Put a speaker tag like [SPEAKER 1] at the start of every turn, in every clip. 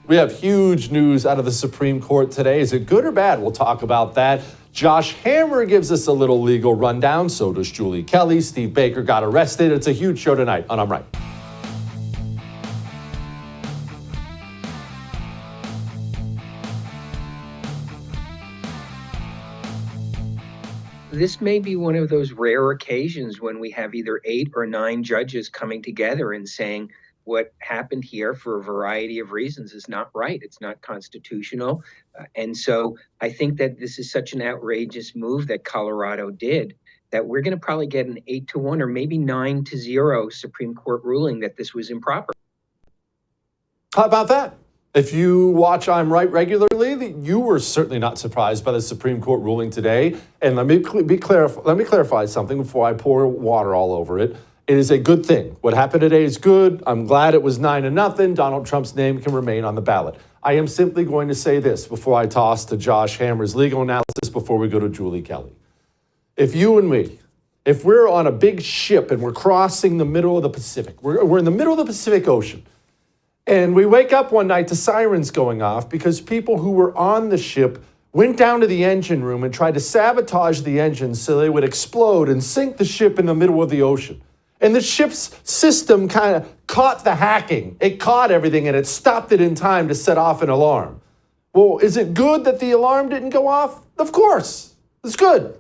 [SPEAKER 1] We have huge news out of the Supreme Court today. Is it good or bad? We'll talk about that. Josh Hammer gives us a little legal rundown. So does Julie Kelly. Steve Baker got arrested. It's a huge show tonight on I'm Right.
[SPEAKER 2] This may be one of those rare occasions when we have either 8 or 9 judges coming together and saying what happened here for a variety of reasons is not right. It's not constitutional. And so I think that this is such an outrageous move that Colorado did that we're going to probably get an 8-1 or maybe 9-0 Supreme Court ruling that this was improper.
[SPEAKER 1] How about that? If you watch I'm Right regularly, you were certainly not surprised by the Supreme Court ruling today. And let me clarify something before I pour water all over it. It is a good thing. What happened today is good. I'm glad it was 9-0. Donald Trump's name can remain on the ballot. I am simply going to say this before I toss to Josh Hammer's legal analysis before we go to Julie Kelly. If you and me, if we're on a big ship and we're crossing the middle of the Pacific, we're in the middle of the Pacific Ocean, and we wake up one night to sirens going off because people who were on the ship went down to the engine room and tried to sabotage the engines so they would explode and sink the ship in the middle of the ocean. And the ship's system kind of caught the hacking. It caught everything and it stopped it in time to set off an alarm. Well, is it good that the alarm didn't go off? Of course. It's good.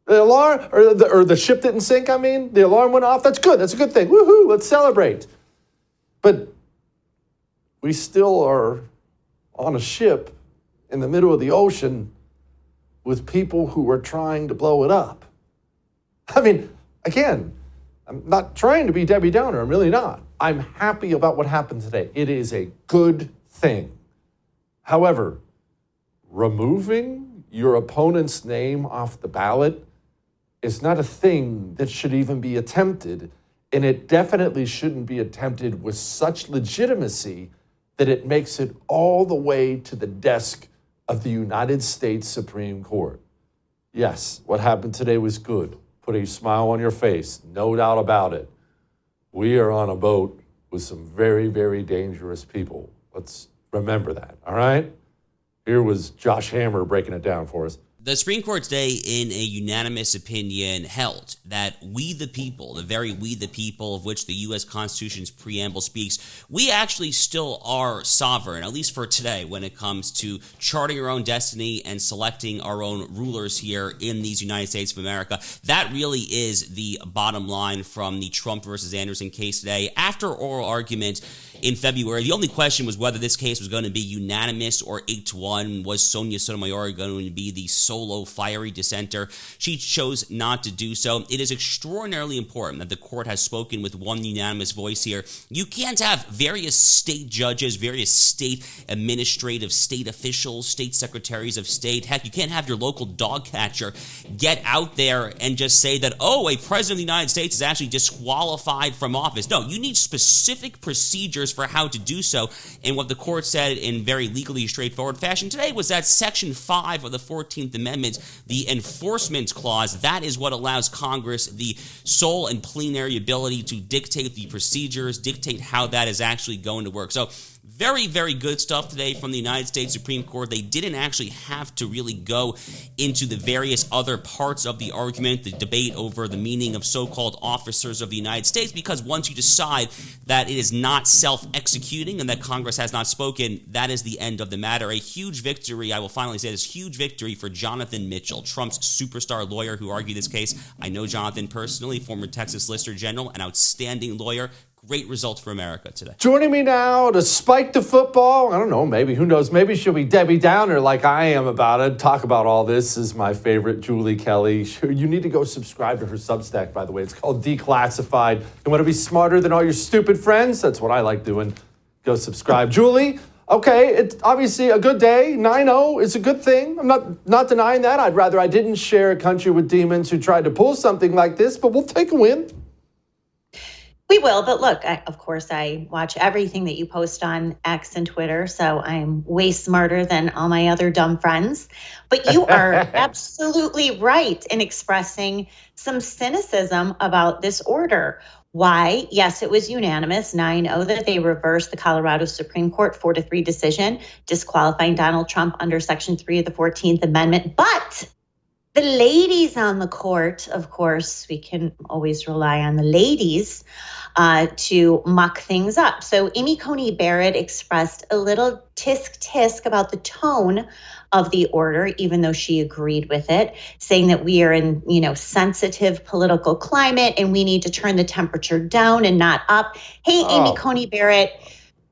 [SPEAKER 1] The alarm, or the ship didn't sink, the alarm went off. That's good. That's a good thing. Woohoo, let's celebrate. But we still are on a ship in the middle of the ocean with people who are trying to blow it up. Again, I'm not trying to be Debbie Downer. I'm really not. I'm happy about what happened today. It is a good thing. However, removing your opponent's name off the ballot is not a thing that should even be attempted, and it definitely shouldn't be attempted with such legitimacy that it makes it all the way to the desk of the United States Supreme Court. Yes, what happened today was good. Put a smile on your face, no doubt about it. We are on a boat with some very, very dangerous people. Let's remember that, all right? Here was Josh Hammer breaking it down for us.
[SPEAKER 3] The Supreme Court today, in a unanimous opinion, held that we the people, the very we the people of which the U.S. Constitution's preamble speaks, we actually still are sovereign, at least for today, when it comes to charting our own destiny and selecting our own rulers here in these United States of America. That really is the bottom line from the Trump versus Anderson case today. After oral argument in February, the only question was whether this case was going to be unanimous or 8-1. Was Sonia Sotomayor going to be the solo fiery dissenter? She chose not to do so. It is extraordinarily important that the court has spoken with one unanimous voice here. You can't have various state judges, various state administrative, state officials, state secretaries of state. Heck, you can't have your local dog catcher get out there and just say that, a president of the United States is actually disqualified from office. No, you need specific procedures for how to do so. And what the court said in very legally straightforward fashion today was that Section 5 of the 14th Amendment, the enforcement clause, that is what allows Congress the sole and plenary ability to dictate the procedures, dictate how that is actually going to work. So very, very good stuff today from the United States Supreme Court. They didn't actually have to really go into the various other parts of the argument, the debate over the meaning of so-called officers of the United States, because once you decide that it is not self-executing and that Congress has not spoken, that is the end of the matter. A huge victory, I will finally say this, huge victory for Jonathan Mitchell, Trump's superstar lawyer who argued this case. I know Jonathan personally, former Texas Solicitor General, an outstanding lawyer. Great result for America today. Joining me now to spike the football, I don't know, maybe, who knows, maybe she'll be Debbie Downer like I am about it. Talk about all this is my favorite, Julie Kelly. You need to go subscribe to her Substack, by the way. It's called Declassified. You want to be smarter than all your stupid friends? That's what I like doing. Go subscribe. Julie, okay, it's obviously a good day. 9-0 is a good thing. I'm not denying that. I'd rather I didn't share a country with demons who tried to pull something like this, but we'll take a win.
[SPEAKER 4] We will, but look, of course, I watch everything that you post on X and Twitter, so I'm way smarter than all my other dumb friends. But you are absolutely right in expressing some cynicism about this order. Why? Yes, it was unanimous, 9-0, that they reversed the Colorado Supreme Court 4-3 decision disqualifying Donald Trump under Section 3 of the 14th Amendment. But the ladies on the court, of course, we can always rely on the ladies to muck things up. So Amy Coney Barrett expressed a little tisk about the tone of the order, even though she agreed with it, saying that we are in, sensitive political climate and we need to turn the temperature down and not up. Hey, Amy Coney Barrett,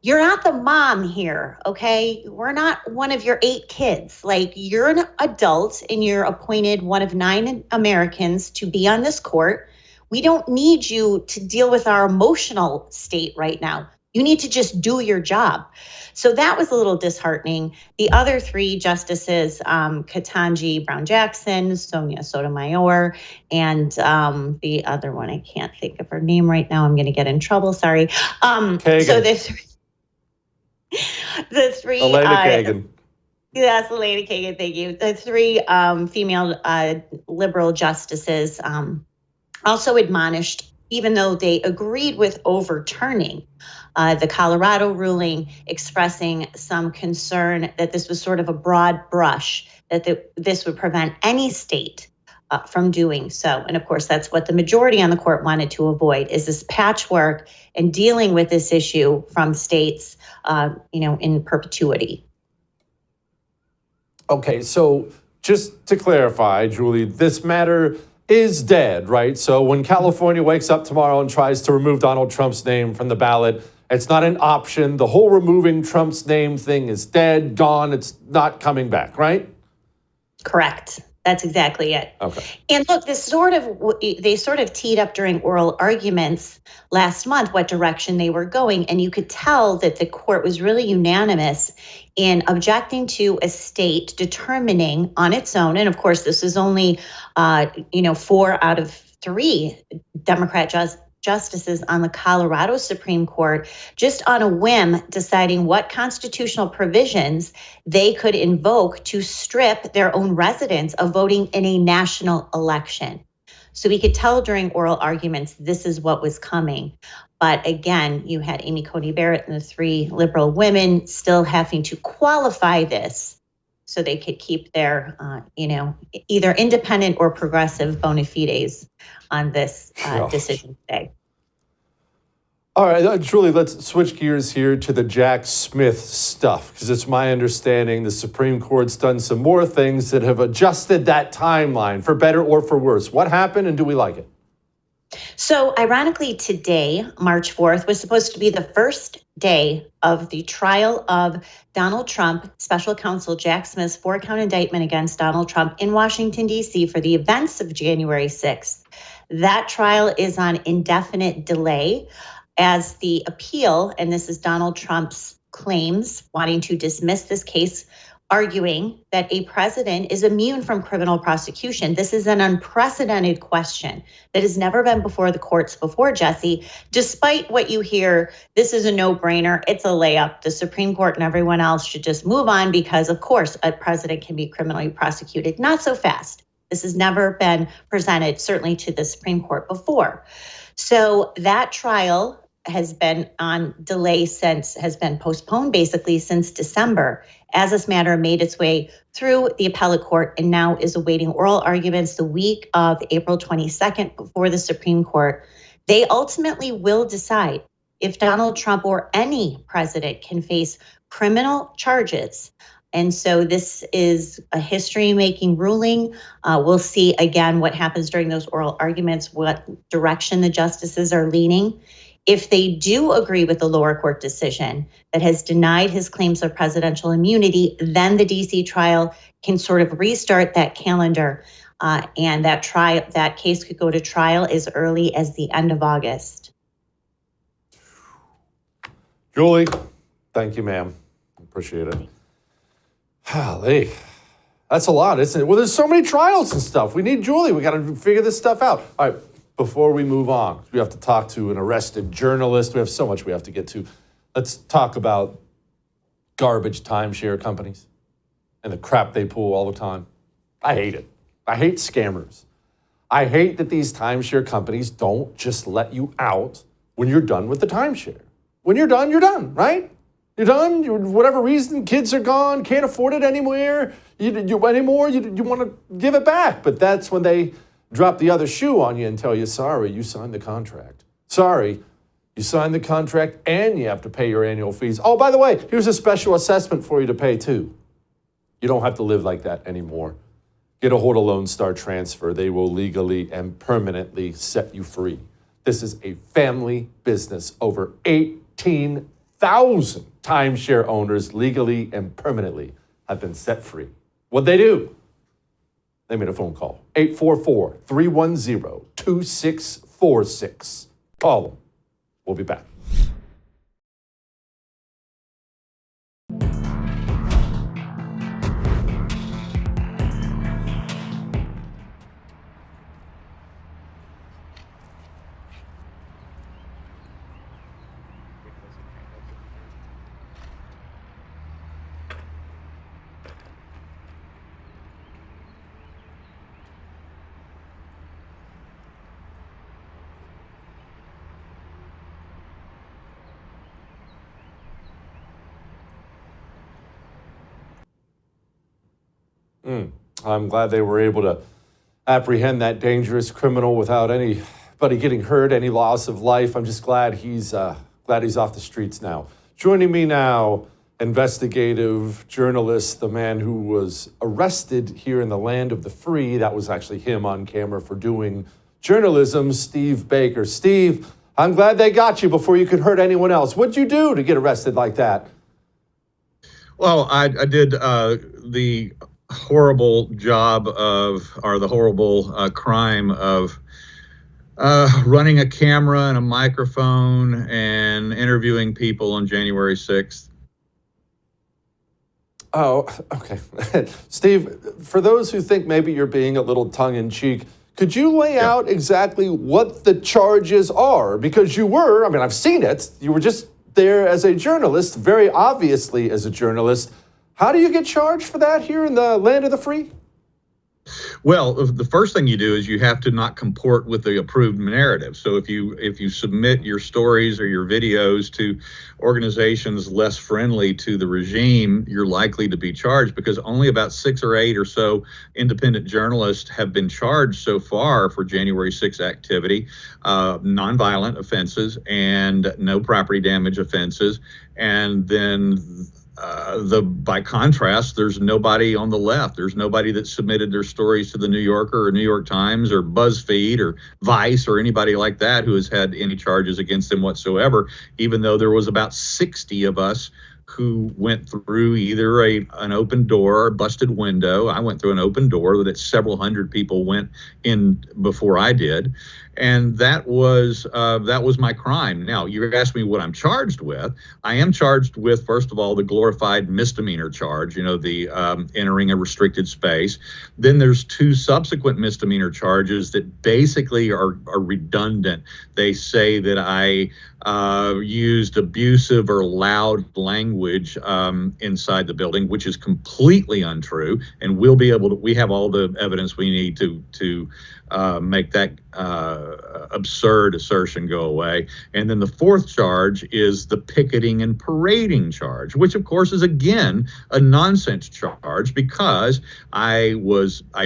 [SPEAKER 4] you're not the mom here, okay? We're not one of your 8 kids. Like, you're an adult and you're appointed one of 9 Americans to be on this court. We don't need you to deal with our emotional state right now. You need to just do your job. So that was a little disheartening. The other 3 justices, Ketanji Brown Jackson, Sonia Sotomayor, and the other one, I can't think of her name right now. I'm going to get in trouble. Sorry. So the 3.
[SPEAKER 1] Elena Kagan.
[SPEAKER 4] Yes, Elena Kagan, thank you. The 3 female liberal justices also admonished, even though they agreed with overturning the Colorado ruling, expressing some concern that this was sort of a broad brush, that this would prevent any state from doing so. And of course, that's what the majority on the court wanted to avoid, is this patchwork and dealing with this issue from states, in perpetuity.
[SPEAKER 1] Okay, so just to clarify, Julie, this matter is dead, right? So when California wakes up tomorrow and tries to remove Donald Trump's name from the ballot, it's not an option. The whole removing Trump's name thing is dead, gone. It's not coming back, right?
[SPEAKER 4] Correct. That's exactly it.
[SPEAKER 1] Okay.
[SPEAKER 4] And look, they sort of teed up during oral arguments last month what direction they were going. And you could tell that the court was really unanimous in objecting to a state determining on its own. And of course, this is only, 4 out of 3 Democrat justices on the Colorado Supreme Court, just on a whim, deciding what constitutional provisions they could invoke to strip their own residents of voting in a national election. So we could tell during oral arguments, this is what was coming. But again, you had Amy Coney Barrett and the 3 liberal women still having to qualify this so they could keep their, either independent or progressive bona fides on this decision today.
[SPEAKER 1] All right, Julie, let's switch gears here to the Jack Smith stuff, because it's my understanding the Supreme Court's done some more things that have adjusted that timeline, for better or for worse. What happened, and do we like it?
[SPEAKER 4] So ironically, today, March 4th, was supposed to be the first day of the trial of Donald Trump, special counsel Jack Smith's 4-count indictment against Donald Trump in Washington, D.C. for the events of January 6th. That trial is on indefinite delay as the appeal, and this is Donald Trump's claims wanting to dismiss this case, arguing that a president is immune from criminal prosecution. This is an unprecedented question that has never been before the courts before, Jesse. Despite what you hear, this is a no-brainer. It's a layup. The Supreme Court and everyone else should just move on because, of course, a president can be criminally prosecuted. Not so fast. This has never been presented, certainly to the Supreme Court before. So that trial has been on delay has been postponed basically since December, as this matter made its way through the appellate court and now is awaiting oral arguments the week of April 22nd before the Supreme Court. They ultimately will decide if Donald Trump or any president can face criminal charges. And so this is a history-making ruling. We'll see again what happens during those oral arguments, what direction the justices are leaning. If they do agree with the lower court decision that has denied his claims of presidential immunity, then the D.C. trial can sort of restart that calendar, and that case could go to trial as early as the end of August.
[SPEAKER 1] Julie, thank you, ma'am. Appreciate it. Golly, that's a lot, isn't it? Well, there's so many trials and stuff. We need Julie. We got to figure this stuff out. All right. Before we move on, we have to talk to an arrested journalist. We have so much we have to get to. Let's talk about garbage timeshare companies and the crap they pull all the time. I hate it. I hate scammers. I hate that these timeshare companies don't just let you out when you're done with the timeshare. When you're done, right? You're done. Whatever reason, kids are gone, can't afford it anymore. You want to give it back. But that's when they drop the other shoe on you and tell you, sorry, you signed the contract. Sorry, you signed the contract and you have to pay your annual fees. Oh, by the way, here's a special assessment for you to pay too. You don't have to live like that anymore. Get a hold of Lone Star Transfer. They will legally and permanently set you free. This is a family business. Over 18,000 timeshare owners legally and permanently have been set free. What'd they do? They made a phone call. 844-310-2646. Call them. We'll be back. I'm glad they were able to apprehend that dangerous criminal without anybody getting hurt, any loss of life. I'm just glad he's off the streets now. Joining me now, investigative journalist, the man who was arrested here in the land of the free. That was actually him on camera for doing journalism, Steve Baker. Steve, I'm glad they got you before you could hurt anyone else. What'd you do to get arrested like that?
[SPEAKER 5] Well, I did the horrible job or the horrible crime of running a camera and a microphone and interviewing people on January 6th.
[SPEAKER 1] Oh, okay. Steve, for those who think maybe you're being a little tongue-in-cheek, could you lay out exactly what the charges are? Because you were, I've seen it, you were just there as a journalist, very obviously as a journalist. How do you get charged for that here in the land of the free?
[SPEAKER 5] Well, the first thing you do is you have to not comport with the approved narrative. So if you submit your stories or your videos to organizations less friendly to the regime, you're likely to be charged, because only about 6 or 8 or so independent journalists have been charged so far for January 6th activity, nonviolent offenses and no property damage offenses. And then by contrast, there's nobody on the left. There's nobody that submitted their stories to the New Yorker or New York Times or BuzzFeed or Vice or anybody like that who has had any charges against them whatsoever, even though there was about 60 of us who went through either an open door or busted window. I went through an open door that several hundred people went in before I did. And that was my crime. Now, you asked me what I'm charged with. I am charged with, first of all, the glorified misdemeanor charge, the entering a restricted space. Then there's 2 subsequent misdemeanor charges that basically are redundant. They say that I used abusive or loud language inside the building, which is completely untrue. And we have all the evidence we need to make that absurd assertion go away. And then the 4th charge is the picketing and parading charge, which of course is again a nonsense charge, because I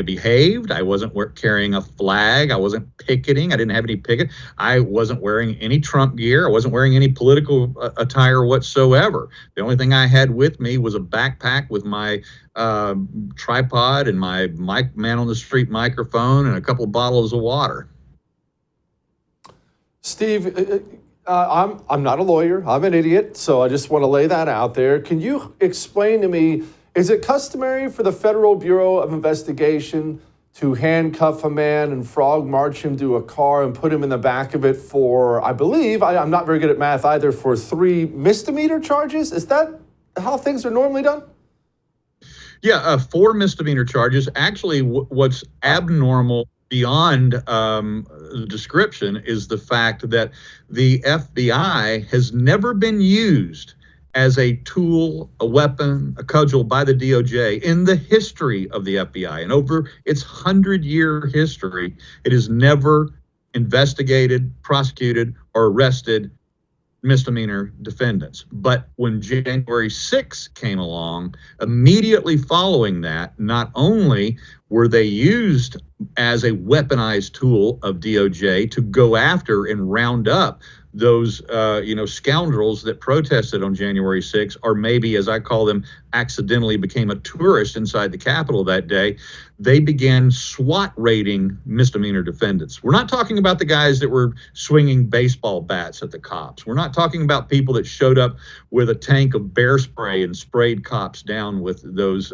[SPEAKER 5] behaved. I wasn't carrying a flag. I wasn't picketing. I didn't have any picket. I wasn't wearing any Trump gear. I wasn't wearing any political attire whatsoever. The only thing I had with me was a backpack with my tripod and my man on the street microphone and a couple of bottles of water.
[SPEAKER 1] Steve, I'm not a lawyer. I'm an idiot, so I just want to lay that out there. Can you explain to me, is it customary for the Federal Bureau of Investigation to handcuff a man and frog march him to a car and put him in the back of it for, I believe, I'm not very good at math either, for 3 misdemeanor charges? Is that how things are normally done?
[SPEAKER 5] Yeah, 4 misdemeanor charges. Actually, what's abnormal beyond the description is the fact that the FBI has never been used as a tool, a weapon, a cudgel by the DOJ in the history of the FBI. And over its 100-year history, it has never investigated, prosecuted, or arrested misdemeanor defendants. But when January 6th came along, immediately following that, not only were they used as a weaponized tool of DOJ to go after and round up those scoundrels that protested on January 6th, or maybe, as I call them, accidentally became a tourist inside the Capitol that day, they began SWAT raiding misdemeanor defendants. We're not talking about the guys that were swinging baseball bats at the cops. We're not talking about people that showed up with a tank of bear spray and sprayed cops down with those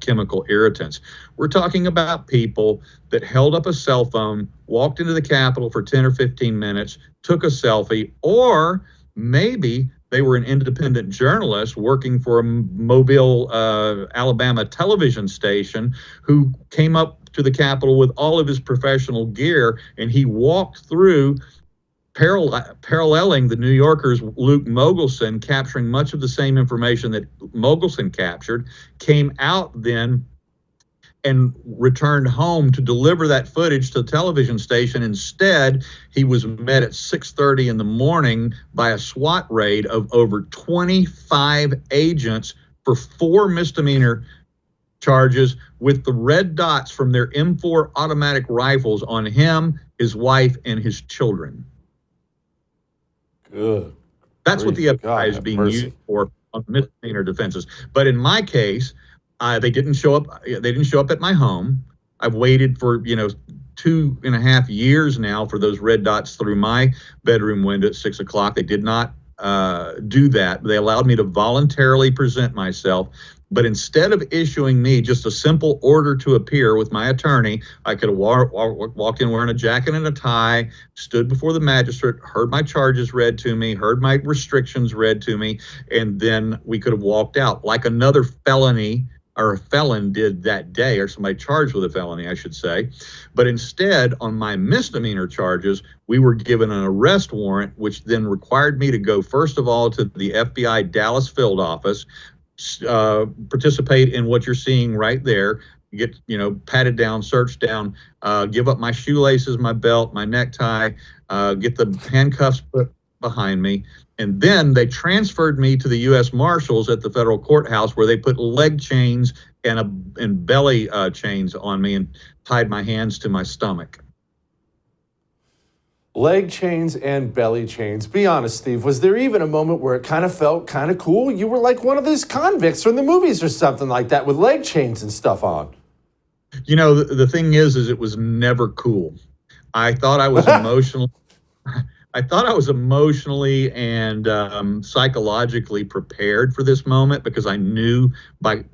[SPEAKER 5] chemical irritants. We're talking about people that held up a cell phone, walked into the Capitol for 10 or 15 minutes, took a selfie, or maybe they were an independent journalist working for a Mobile, Alabama television station who came up to the Capitol with all of his professional gear, and he walked through paralleling the New Yorker's Luke Mogelson, capturing much of the same information that Mogelson captured, came out then and returned home to deliver that footage to the television station. Instead, he was met at 6:30 in the morning by a SWAT raid of over 25 agents for 4 misdemeanor charges, with the red dots from their M4 automatic rifles on him, his wife, and his children.
[SPEAKER 1] Good.
[SPEAKER 5] That's what the FBI
[SPEAKER 1] God
[SPEAKER 5] is
[SPEAKER 1] have
[SPEAKER 5] being
[SPEAKER 1] mercy.
[SPEAKER 5] used for on misdemeanor defenses. But in my case, they didn't show up. They didn't show up at my home. I've waited for 2.5 years now for those red dots through my bedroom window at 6 o'clock. They did not do that. They allowed me to voluntarily present myself. But instead of issuing me just a simple order to appear with my attorney, I could have walked in wearing a jacket and a tie, stood before the magistrate, heard my charges read to me, heard my restrictions read to me, and then we could have walked out like another felony or a felon did that day, or somebody charged with a felony, I should say. But instead, on my misdemeanor charges, we were given an arrest warrant, which then required me to go, first of all, to the FBI Dallas field office, participate in what you're seeing right there, get patted down, searched down, give up my shoelaces, my belt, my necktie, get the handcuffs put behind me, and then they transferred me to the U.S. Marshals at the federal courthouse, where they put leg chains and belly chains on me and tied my hands to my stomach.
[SPEAKER 1] Leg chains and belly chains. Be honest, Steve, was there even a moment where it kind of felt kind of cool? You were like one of these convicts from the movies or something like that with leg chains and stuff on.
[SPEAKER 5] The thing is it was never cool. I thought I was emotional. I thought I was emotionally and psychologically prepared for this moment, because I knew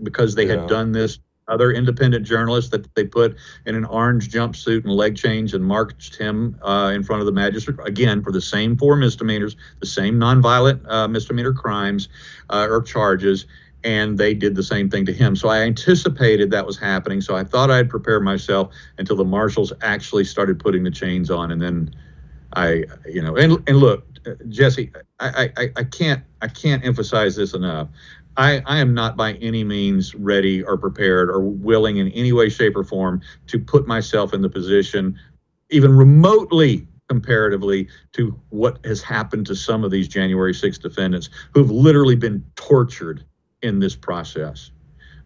[SPEAKER 5] because they had done this other independent journalist that they put in an orange jumpsuit and leg chains and marched him in front of the magistrate, again, for the same 4 misdemeanors, the same nonviolent misdemeanor crimes or charges, and they did the same thing to him. So I anticipated that was happening, so I thought I'd prepare myself until the marshals actually started putting the chains on, and then and look, Jesse, I can't emphasize this enough. I am not by any means ready or prepared or willing in any way, shape, or form to put myself in the position, even remotely comparatively, to what has happened to some of these January 6th defendants who've literally been tortured in this process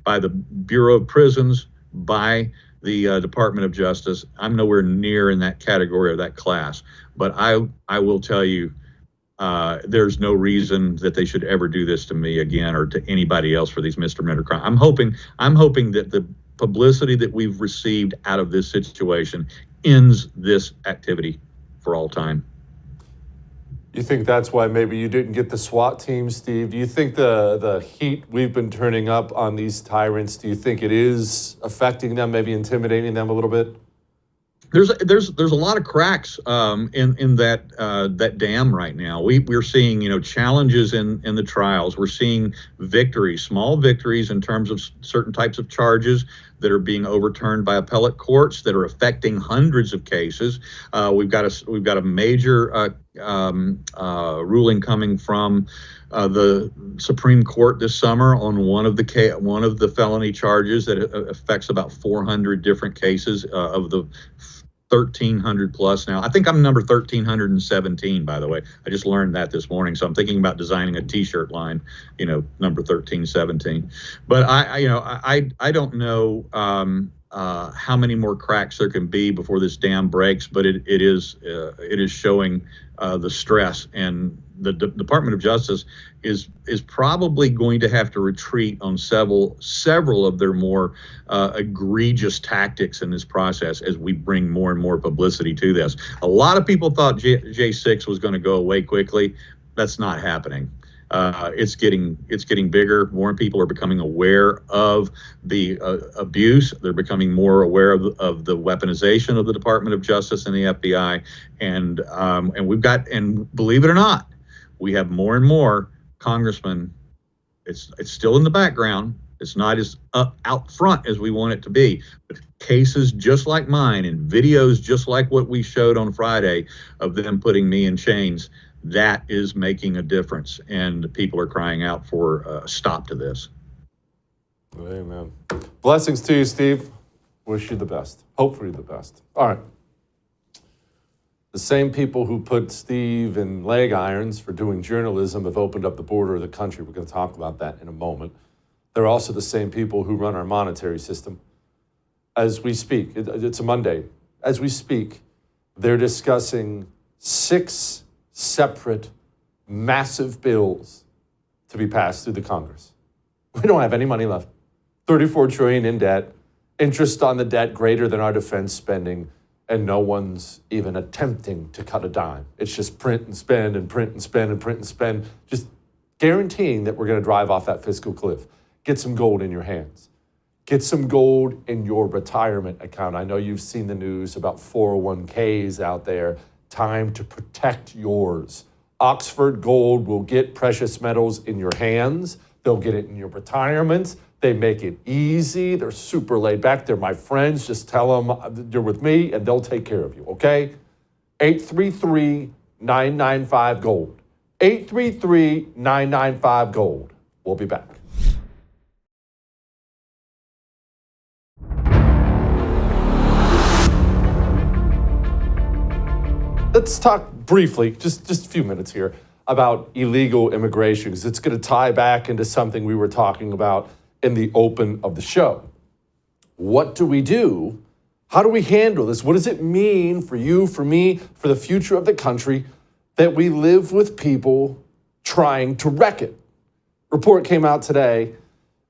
[SPEAKER 5] by the Bureau of Prisons, by the Department of Justice. I'm nowhere near in that category or that class, but I will tell you, there's no reason that they should ever do this to me again or to anybody else for these misdemeanor crimes. I'm hoping that the publicity that we've received out of this situation ends this activity for all time.
[SPEAKER 1] You think that's why maybe you didn't get the SWAT team, Steve? Do you think the heat we've been turning up on these tyrants, do you think it is affecting them, maybe intimidating them a little bit?
[SPEAKER 5] There's a lot of cracks in that dam right now. We're seeing challenges in the trials. We're seeing victories, small victories in terms of certain types of charges that are being overturned by appellate courts that are affecting hundreds of cases. We've got a major ruling coming from the Supreme Court this summer on one of the felony charges that affects about 400 different cases of the 1,300 plus now. I think I'm number 1,317, by the way. I just learned that this morning, so I'm thinking about designing a T-shirt line, number 1317. But I don't know how many more cracks there can be before this dam breaks, but it is showing the stress, and the Department of Justice is probably going to have to retreat on several of their more egregious tactics in this process as we bring more and more publicity to this. A lot of people thought J6 was going to go away quickly. That's not happening. It's getting bigger. More people are becoming aware of the abuse. They're becoming more aware of the weaponization of the Department of Justice and the FBI. And believe it or not, we have more and more congressmen. It's still in the background. It's not as out front as we want it to be. But cases just like mine and videos just like what we showed on Friday of them putting me in chains, that is making a difference, and people are crying out for a stop to this.
[SPEAKER 1] Amen. Blessings to you, Steve. Wish you the best. Hope for you the best. All right. The same people who put Steve in leg irons for doing journalism have opened up the border of the country. We're going to talk about that in a moment. They're also the same people who run our monetary system. As we speak, it's a Monday. As we speak, they're discussing 6 separate, massive bills to be passed through the Congress. We don't have any money left. $34 trillion in debt, interest on the debt greater than our defense spending, and no one's even attempting to cut a dime. It's just print and spend and print and spend and print and spend, just guaranteeing that we're going to drive off that fiscal cliff. Get some gold in your hands. Get some gold in your retirement account. I know you've seen the news about 401ks out there. Time to protect yours. Oxford Gold will get precious metals in your hands. They'll get it in your retirements. They make it easy. They're super laid back. They're my friends. Just tell them you're with me and they'll take care of you, okay? 833-995-GOLD. 833-995-GOLD. We'll be back. Let's talk briefly, just a few minutes here, about illegal immigration, because it's going to tie back into something we were talking about in the open of the show. What do we do? How do we handle this? What does it mean for you, for me, for the future of the country that we live with people trying to wreck it? Report came out today.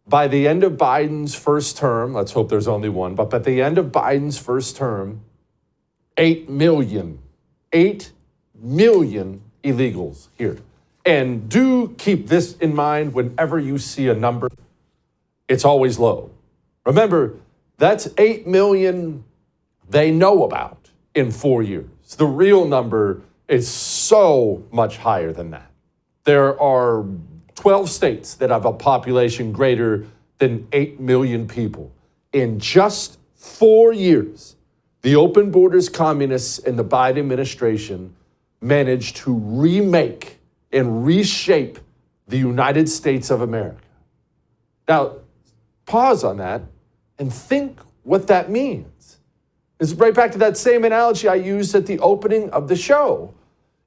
[SPEAKER 1] By the end of Biden's first term, let's hope there's only one, but by the end of Biden's first term, 8 million illegals here. And do keep this in mind whenever you see a number. It's always low. Remember, that's 8 million they know about in 4 years. The real number is so much higher than that. There are 12 states that have a population greater than 8 million people. In just 4 years, the open borders communists in the Biden administration managed to remake and reshape the United States of America. Now, pause on that and think what that means. It's right back to that same analogy I used at the opening of the show.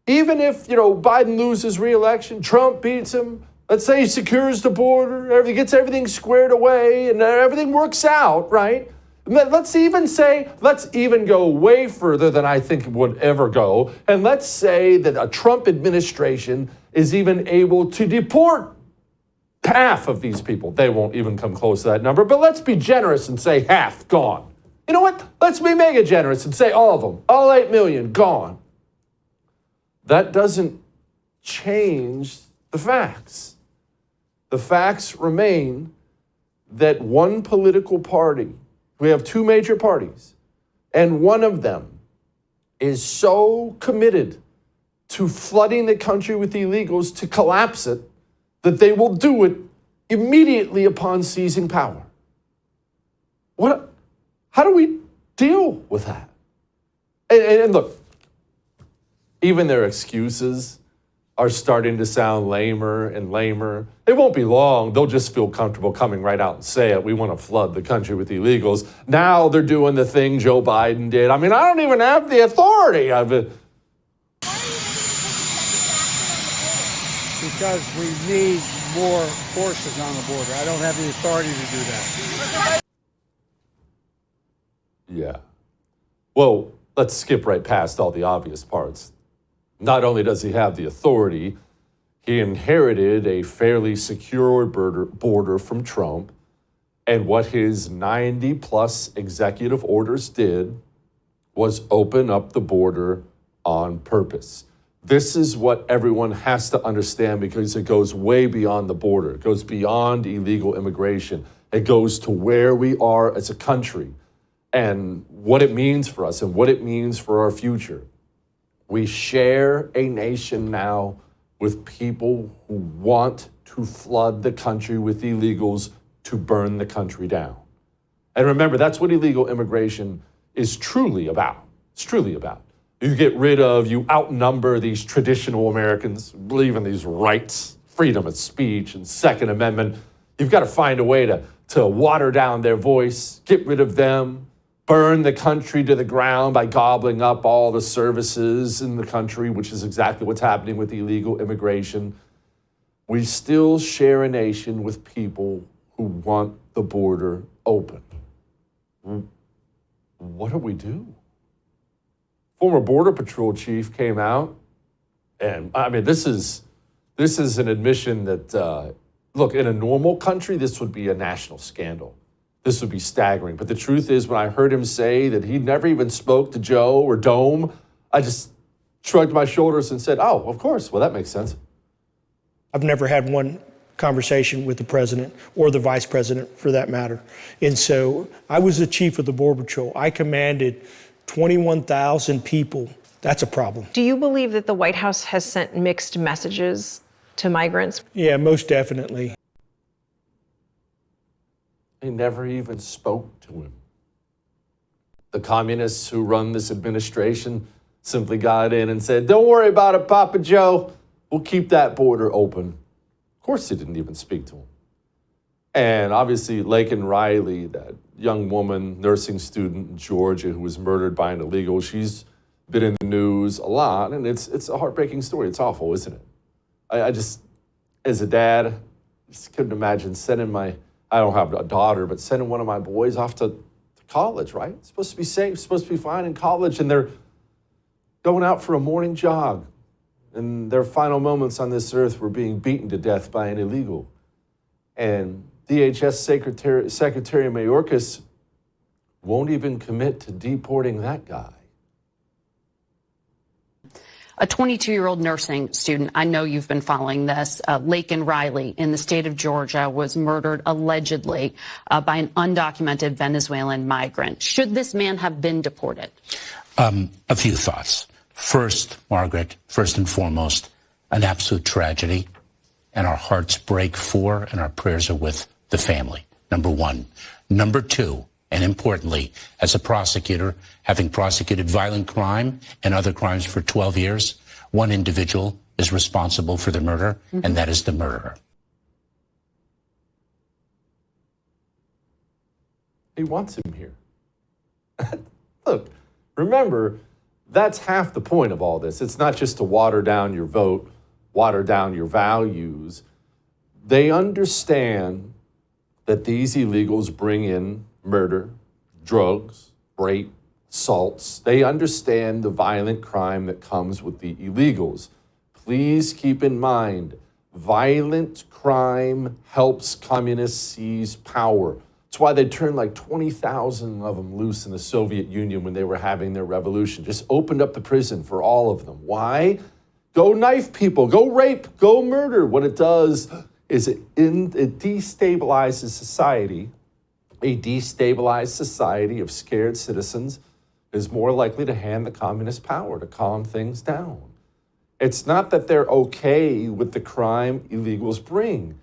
[SPEAKER 1] Even if, Biden loses re-election, Trump beats him, let's say he secures the border, he gets everything squared away and everything works out, right? Let's even go way further than I think it would ever go. And let's say that a Trump administration is even able to deport half of these people. They won't even come close to that number, but let's be generous and say half gone. You know what? Let's be mega generous and say all of them, all 8 million gone. That doesn't change the facts. The facts remain that one political party, we have 2 major parties, and one of them is so committed to flooding the country with illegals to collapse it that they will do it immediately upon seizing power. How do we deal with that? And look, even their excuses are starting to sound lamer and lamer. It won't be long. They'll just feel comfortable coming right out and say it. We want to flood the country with illegals. Now they're doing the thing Joe Biden did. I mean, I don't even have the authority of it.
[SPEAKER 6] Because we need more forces on the border. I don't have the authority to do that.
[SPEAKER 1] Yeah. Well, let's skip right past all the obvious parts. Not only does he have the authority, he inherited a fairly secure border from Trump. And what his 90-plus executive orders did was open up the border on purpose. This is what everyone has to understand because it goes way beyond the border. It goes beyond illegal immigration. It goes to where we are as a country and what it means for us and what it means for our future. We share a nation now with people who want to flood the country with illegals to burn the country down. And remember, that's what illegal immigration is truly about. It's truly about. You get rid of, you outnumber these traditional Americans, believe in these rights, freedom of speech, and Second Amendment. You've got to find a way to water down their voice, get rid of them, burn the country to the ground by gobbling up all the services in the country, which is exactly what's happening with illegal immigration. We still share a nation with people who want the border open. What do we do? Former Border Patrol chief came out, and I mean, this is an admission that, look, in a normal country, this would be a national scandal. This would be staggering. But the truth is, when I heard him say that he never even spoke to Joe or Dome, I just shrugged my shoulders and said, oh, of course. Well, that makes sense.
[SPEAKER 7] I've never had one conversation with the president or the vice president for that matter. And so I was the chief of the Border Patrol. I commanded 21,000 people. That's a problem.
[SPEAKER 8] Do you believe that the White House has sent mixed messages to migrants?
[SPEAKER 7] Yeah, most definitely.
[SPEAKER 1] They never even spoke to him. The communists who run this administration simply got in and said, don't worry about it, Papa Joe. We'll keep that border open. Of course, they didn't even speak to him. And obviously, Laken Riley, that young woman, nursing student in Georgia who was murdered by an illegal, she's been in the news a lot, and it's a heartbreaking story. It's awful, isn't it? I just, as a dad, just couldn't imagine sending I don't have a daughter, but sending one of my boys off to college, right? It's supposed to be safe, supposed to be fine in college, and they're going out for a morning jog. And their final moments on this earth were being beaten to death by an illegal. And DHS Secretary Mayorkas won't even commit to deporting that guy.
[SPEAKER 9] A 22-year-old nursing student, I know you've been following this, Laken Riley in the state of Georgia was murdered allegedly by an undocumented Venezuelan migrant. Should this man have been deported?
[SPEAKER 10] A few thoughts. First, Margaret, first and foremost, an absolute tragedy, and our hearts break for and our prayers are with the family, number one. Number two, and importantly, as a prosecutor, having prosecuted violent crime and other crimes for 12 years, one individual is responsible for the murder, and that is the murderer.
[SPEAKER 1] He wants him here. Look, remember, that's half the point of all this. It's not just to water down your vote, water down your values. They understand that these illegals bring in murder, drugs, rape, assaults. They understand the violent crime that comes with the illegals. Please keep in mind, violent crime helps communists seize power. That's why they turned like 20,000 of them loose in the Soviet Union when they were having their revolution. Just opened up the prison for all of them. Why? Go knife people, go rape, go murder. What it does is it destabilizes society. A destabilized society of scared citizens is more likely to hand the communist power to calm things down. It's not that they're okay with the crime illegals bring.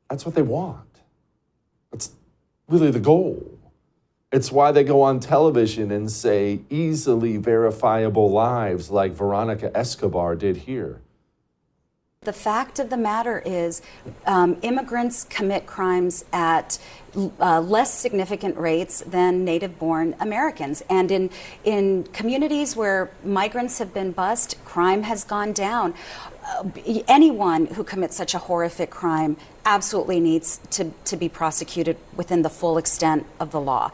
[SPEAKER 1] That's what they want. really the goal. It's why they go on television and say easily verifiable lives like Veronica Escobar did here.
[SPEAKER 11] The fact of the matter is immigrants commit crimes at less significant rates than native-born Americans. And in communities where migrants have been bused, crime has gone down. Anyone who commits such a horrific crime absolutely needs to be prosecuted within the full extent of the law.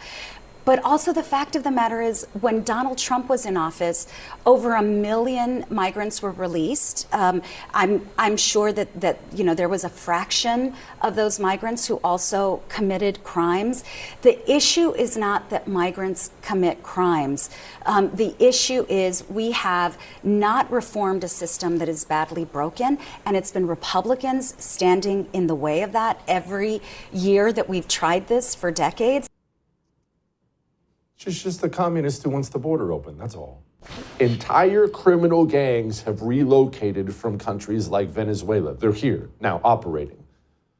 [SPEAKER 11] But also the fact of the matter is, when Donald Trump was in office, over 1 million migrants were released. I'm sure that there was a fraction of those migrants who also committed crimes. The issue is not that migrants commit crimes. The issue is we have not reformed a system that is badly broken, and it's been Republicans standing in the way of that every year that we've tried this for decades.
[SPEAKER 1] She's just the communist who wants the border open, that's all. Entire criminal gangs have relocated from countries like Venezuela. They're here now operating.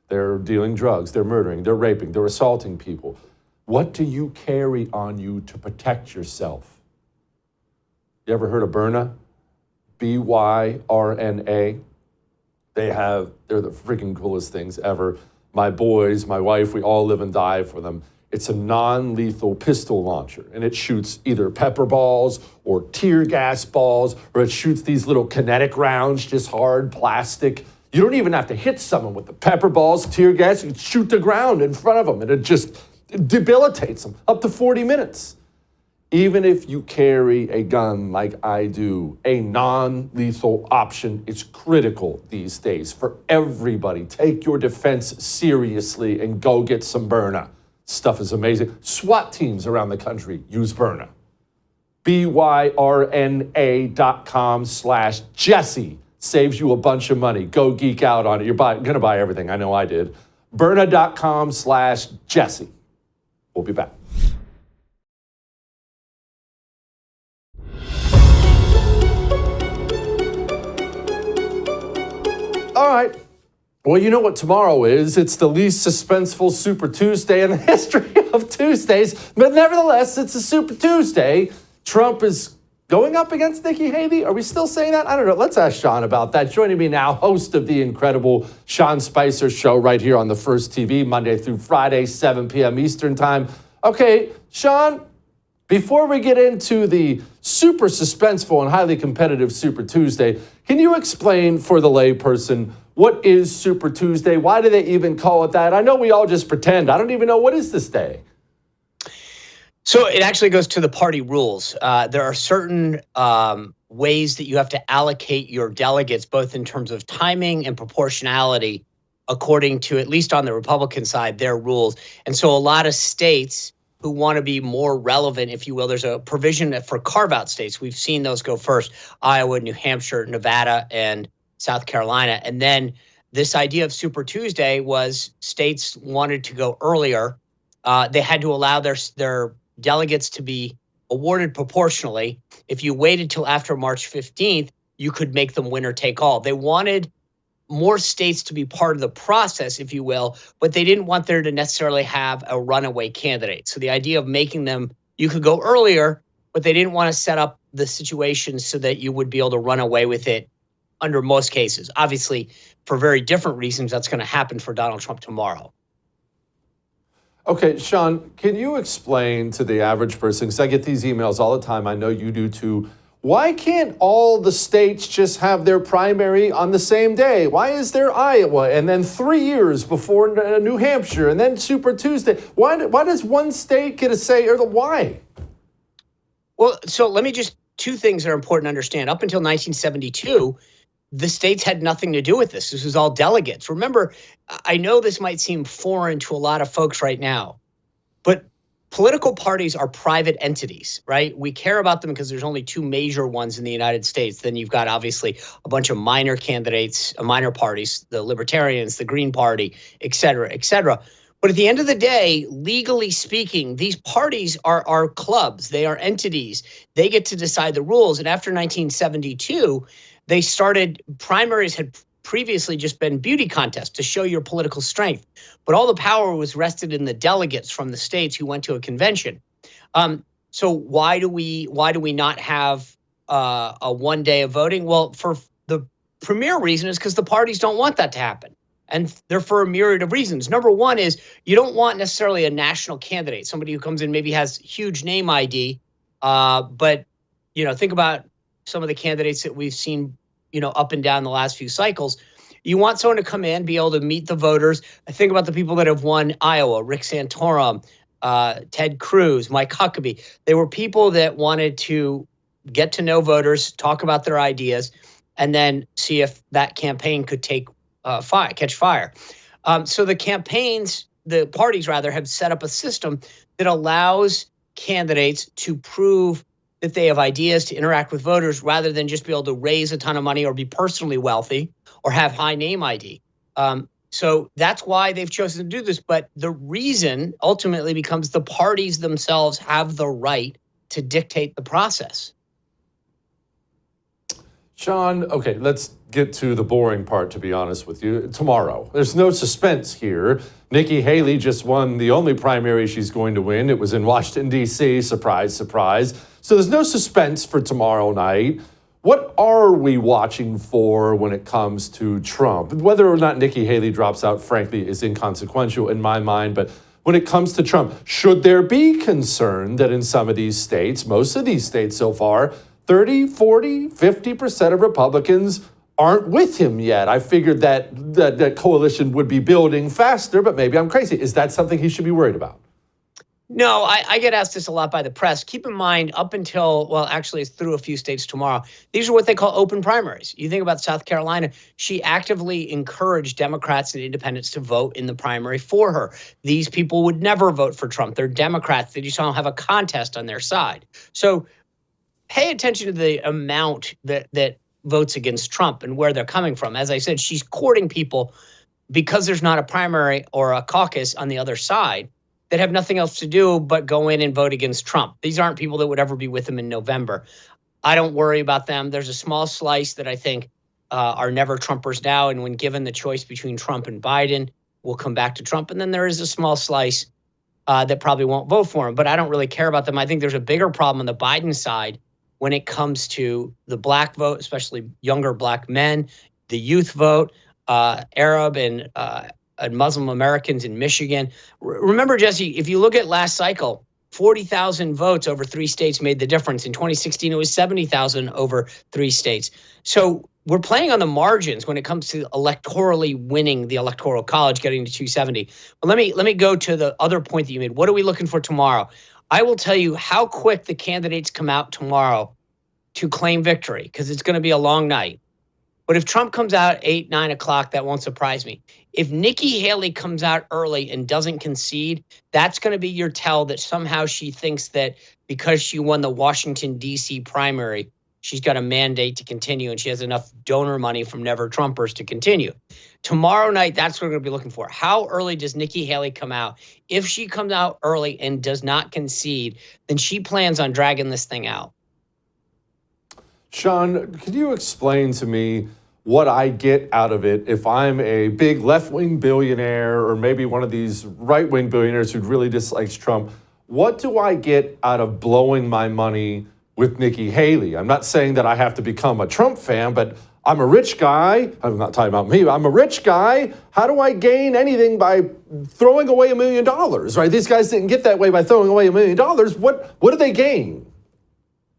[SPEAKER 1] They're dealing drugs, they're murdering, they're raping, they're assaulting people. What do you carry on you to protect yourself? You ever heard of Byrna? BYRNA? They're the freaking coolest things ever. My boys, my wife, we all live and die for them. It's a non-lethal pistol launcher, and it shoots either pepper balls or tear gas balls, or it shoots these little kinetic rounds, just hard plastic. You don't even have to hit someone with the pepper balls, tear gas. You can shoot the ground in front of them, and it just debilitates them up to 40 minutes. Even if you carry a gun like I do, a non-lethal option is critical these days for everybody. Take your defense seriously and go get some Byrna. Stuff is amazing. SWAT teams around the country use Byrna. BYRNA.com/Jesse saves you a bunch of money. Go geek out on it. You're going to buy everything. I know I did. Byrna.com/Jesse. We'll be back. All right. Well, you know what tomorrow is. It's the least suspenseful Super Tuesday in the history of Tuesdays. But nevertheless, it's a Super Tuesday. Trump is going up against Nikki Haley. Are we still saying that? I don't know. Let's ask Sean about that. Joining me now, host of the incredible Sean Spicer Show right here on the First TV, Monday through Friday, 7 p.m. Eastern Time. Okay, Sean, before we get into the super suspenseful and highly competitive Super Tuesday, can you explain for the layperson what is Super Tuesday? Why do they even call it that? I know we all just pretend. I don't even know, what is this day?
[SPEAKER 12] So it actually goes to the party rules. There are certain ways that you have to allocate your delegates, both in terms of timing and proportionality, according to, at least on the Republican side, their rules. And so a lot of states who want to be more relevant, if you will, there's a provision for carve-out states. We've seen those go first: Iowa, New Hampshire, Nevada, and South Carolina. And then this idea of Super Tuesday was states wanted to go earlier. They had to allow their delegates to be awarded proportionally. If you waited till after March 15th, you could make them winner take all. They wanted more states to be part of the process, if you will, but they didn't want there to necessarily have a runaway candidate. So the idea of making them, you could go earlier, but they didn't want to set up the situation so that you would be able to run away with it under most cases. Obviously, for very different reasons, that's going to happen for Donald Trump tomorrow.
[SPEAKER 1] Okay, Sean, can you explain to the average person, because I get these emails all the time, I know you do too, why can't all the states just have their primary on the same day? Why is there Iowa and then 3 years before New Hampshire and then Super Tuesday? Why does one state get a say, or why?
[SPEAKER 12] Well, so let me two things that are important to understand. Up until 1972, the states had nothing to do with this. This was all delegates. Remember, I know this might seem foreign to a lot of folks right now, but political parties are private entities, right? We care about them because there's only two major ones in the United States. Then you've got obviously a bunch of minor candidates, minor parties, the Libertarians, the Green Party, et cetera, et cetera. But at the end of the day, legally speaking, these parties are clubs. They are entities. They get to decide the rules. And after 1972, they started, primaries had previously just been beauty contests to show your political strength. But all the power was rested in the delegates from the states who went to a convention. So why do we not have a one day of voting? Well, for the premier reason is because the parties don't want that to happen. And they're for a myriad of reasons. Number one is you don't want necessarily a national candidate, somebody who comes in maybe has huge name ID, but think about some of the candidates that we've seen, up and down the last few cycles. You want someone to come in, be able to meet the voters. I think about the people that have won Iowa, Rick Santorum, Ted Cruz, Mike Huckabee. They were people that wanted to get to know voters, talk about their ideas, and then see if that campaign could catch fire. So the parties rather, have set up a system that allows candidates to prove that they have ideas to interact with voters rather than just be able to raise a ton of money or be personally wealthy or have high name ID. So that's why they've chosen to do this. But the reason ultimately becomes the parties themselves have the right to dictate the process.
[SPEAKER 1] Sean, okay, let's get to the boring part, to be honest with you. Tomorrow, there's no suspense here. Nikki Haley just won the only primary she's going to win. It was in Washington, D.C. Surprise, surprise. So there's no suspense for tomorrow night. What are we watching for when it comes to Trump? Whether or not Nikki Haley drops out, frankly, is inconsequential in my mind. But when it comes to Trump, should there be concern that in some of these states, most of these states so far, 30, 40, 50% of Republicans aren't with him yet? I figured that coalition would be building faster, but maybe I'm crazy. Is that something he should be worried about?
[SPEAKER 12] No, I get asked this a lot by the press. Keep in mind, up until, actually it's through a few states tomorrow, these are what they call open primaries. You think about South Carolina, she actively encouraged Democrats and independents to vote in the primary for her. These people would never vote for Trump. They're Democrats. They just don't have a contest on their side. So pay attention to the amount that votes against Trump and where they're coming from. As I said, she's courting people because there's not a primary or a caucus on the other side that have nothing else to do but go in and vote against Trump. These aren't people that would ever be with him in November. I don't worry about them. There's a small slice that I think are never Trumpers now, and when given the choice between Trump and Biden, will come back to Trump. And then there is a small slice that probably won't vote for him, but I don't really care about them. I think there's a bigger problem on the Biden side when it comes to the black vote, especially younger black men, the youth vote, Arab and Muslim Americans in Michigan. Remember, Jesse, if you look at last cycle, 40,000 votes over 3 states made the difference. In 2016, it was 70,000 over 3 states. So we're playing on the margins when it comes to electorally winning the Electoral College, getting to 270. But let me go to the other point that you made. What are we looking for tomorrow? I will tell you how quick the candidates come out tomorrow to claim victory, because it's going to be a long night. But if Trump comes out 8, 9 o'clock, that won't surprise me. If Nikki Haley comes out early and doesn't concede, that's going to be your tell that somehow she thinks that because she won the Washington, D.C. primary, she's got a mandate to continue and she has enough donor money from Never Trumpers to continue. Tomorrow night, that's what we're going to be looking for. How early does Nikki Haley come out? If she comes out early and does not concede, then she plans on dragging this thing out.
[SPEAKER 1] Sean, could you explain to me what I get out of it if I'm a big left-wing billionaire or maybe one of these right-wing billionaires who really dislikes Trump? What do I get out of blowing my money with Nikki Haley? I'm not saying that I have to become a Trump fan, but I'm a rich guy. I'm not talking about me, but I'm a rich guy. How do I gain anything by throwing away $1 million, right? These guys didn't get that way by throwing away $1 million. What do they gain?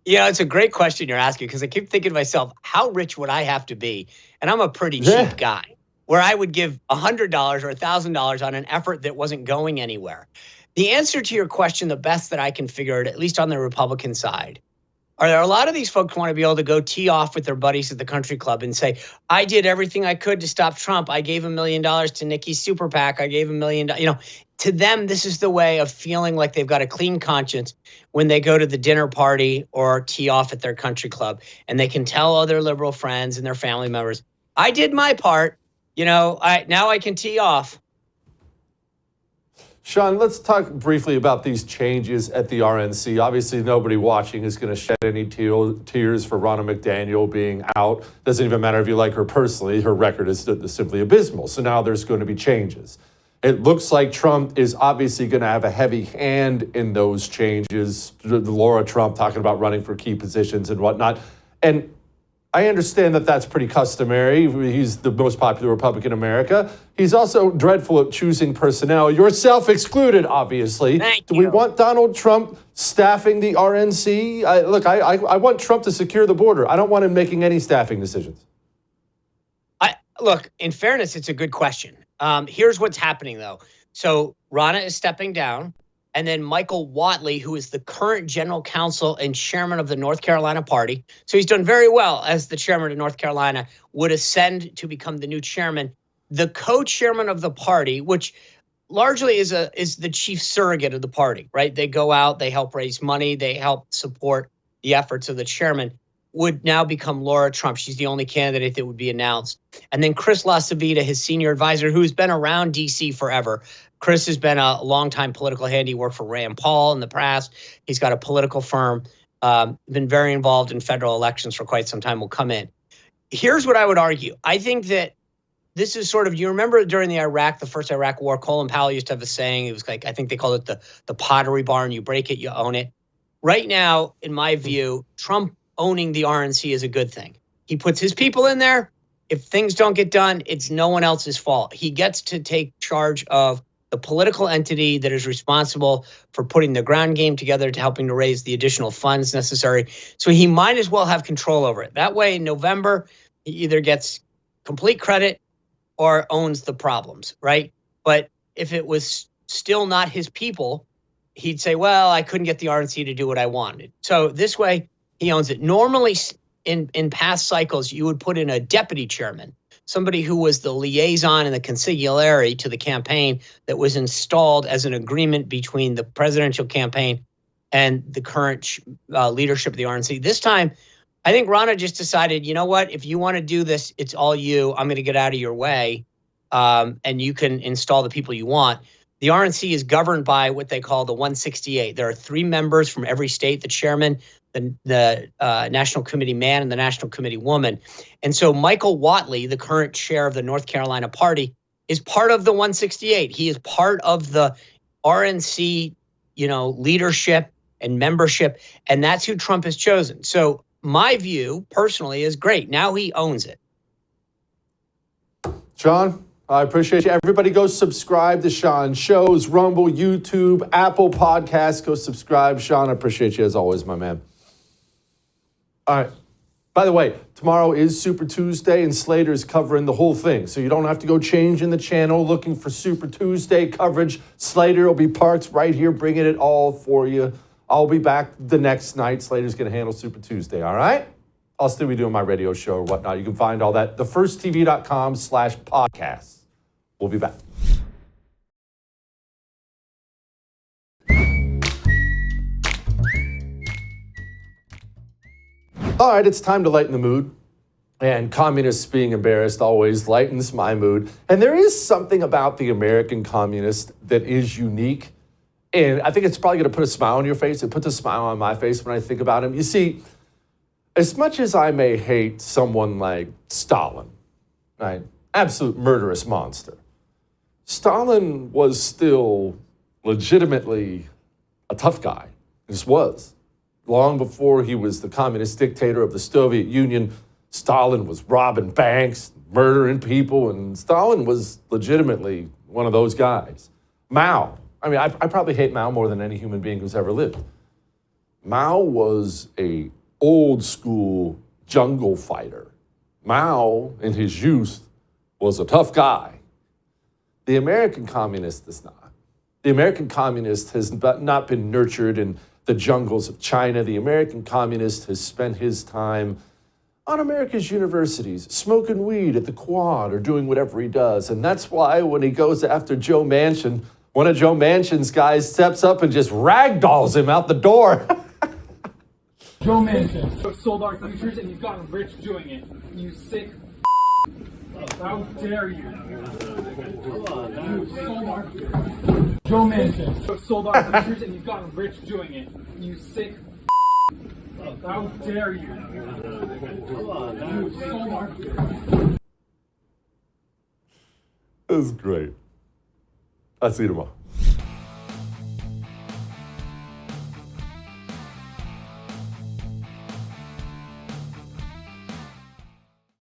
[SPEAKER 12] Yeah, it's a great question you're asking, because I keep thinking to myself, how rich would I have to be? And I'm a pretty cheap guy, where I would give $100 or $1,000 on an effort that wasn't going anywhere. The answer to your question, the best that I can figure it, at least on the Republican side, are there a lot of these folks want to be able to go tee off with their buddies at the country club and say, I did everything I could to stop Trump. I gave $1 million to Nikki's super PAC. I gave $1 million. To them, this is the way of feeling like they've got a clean conscience when they go to the dinner party or tee off at their country club, and they can tell other liberal friends and their family members, I did my part. Now I can tee off.
[SPEAKER 1] Sean, let's talk briefly about these changes at the RNC. Obviously, nobody watching is going to shed any tears for Ronna McDaniel being out. Doesn't even matter if you like her personally. Her record is simply abysmal. So now there's going to be changes. It looks like Trump is obviously going to have a heavy hand in those changes. Laura Trump talking about running for key positions and whatnot. And I understand that that's pretty customary. He's the most popular Republican in America. He's also dreadful at choosing personnel, yourself excluded, obviously. Do we want Donald Trump staffing the RNC? I want Trump to secure the border. I don't want him making any staffing decisions.
[SPEAKER 12] Look, in fairness, it's a good question. Here's what's happening, though. So Ronna is stepping down. And then Michael Whatley, who is the current general counsel and chairman of the North Carolina party. So he's done very well as the chairman of North Carolina, would ascend to become the new chairman. The co-chairman of the party, which largely is the chief surrogate of the party, right? They go out, they help raise money, they help support the efforts of the chairman, would now become Laura Trump. She's the only candidate that would be announced. And then Chris LaCivita, his senior advisor, who's been around D.C. forever. Chris has been a longtime political hand. He worked for Rand Paul in the past. He's got a political firm, been very involved in federal elections for quite some time, will come in. Here's what I would argue. I think that this is sort of, you remember during the first Iraq war, Colin Powell used to have a saying. It was like, I think they called it the pottery barn. You break it, you own it. Right now, in my view, Trump owning the RNC is a good thing. He puts his people in there. If things don't get done, it's no one else's fault. He gets to take charge of the political entity that is responsible for putting the ground game together to helping to raise the additional funds necessary. So he might as well have control over it. That way, in November, he either gets complete credit or owns the problems, right? But if it was still not his people, he'd say, well, I couldn't get the RNC to do what I wanted. So this way, he owns it. Normally, in past cycles, you would put in a deputy chairman, somebody who was the liaison and the consigliere to the campaign that was installed as an agreement between the presidential campaign and the current leadership of the RNC. This time, I think Ronna just decided, you know what, if you want to do this, it's all you. I'm going to get out of your way, and you can install the people you want. The RNC is governed by what they call the 168. There are 3 members from every state, the chairman, the National Committee man, and the National Committee woman. And so Michael Whatley, the current chair of the North Carolina party, is part of the 168. He is part of the RNC, leadership and membership, and that's who Trump has chosen. So my view, personally, is great. Now he owns it.
[SPEAKER 1] Sean, I appreciate you. Everybody go subscribe to Sean's shows, Rumble, YouTube, Apple Podcasts. Go subscribe. Sean, I appreciate you as always, my man. All right. By the way, tomorrow is Super Tuesday, and Slater's covering the whole thing. So you don't have to go changing the channel looking for Super Tuesday coverage. Slater will be parked right here, bringing it all for you. I'll be back the next night. Slater's going to handle Super Tuesday, all right? I'll still be doing my radio show or whatnot. You can find all that, thefirstTV.com/podcasts. We'll be back. All right, it's time to lighten the mood. And communists being embarrassed always lightens my mood. And there is something about the American communist that is unique. And I think it's probably going to put a smile on your face. It puts a smile on my face when I think about him. You see, as much as I may hate someone like Stalin, right? Absolute murderous monster. Stalin was still legitimately a tough guy. He just was. Long before he was the communist dictator of the Soviet Union, Stalin was robbing banks, murdering people, and Stalin was legitimately one of those guys. Mao. I mean, I probably hate Mao more than any human being who's ever lived. Mao was a old school jungle fighter. Mao, in his youth, was a tough guy. The American communist is not. The American communist has not been nurtured in the jungles of China. The American communist has spent his time on America's universities, smoking weed at the Quad or doing whatever he does. And that's why when he goes after Joe Manchin, one of Joe Manchin's guys steps up and just ragdolls him out the door.
[SPEAKER 13] Joe Manchin sold our futures and you've gotten rich doing it. You sick. How dare you? You sold our futures. Joe Manchin. You sold our futures and you've gotten rich doing it. You sick. How dare you? You sold our futures.
[SPEAKER 1] This is great. I'll see you tomorrow.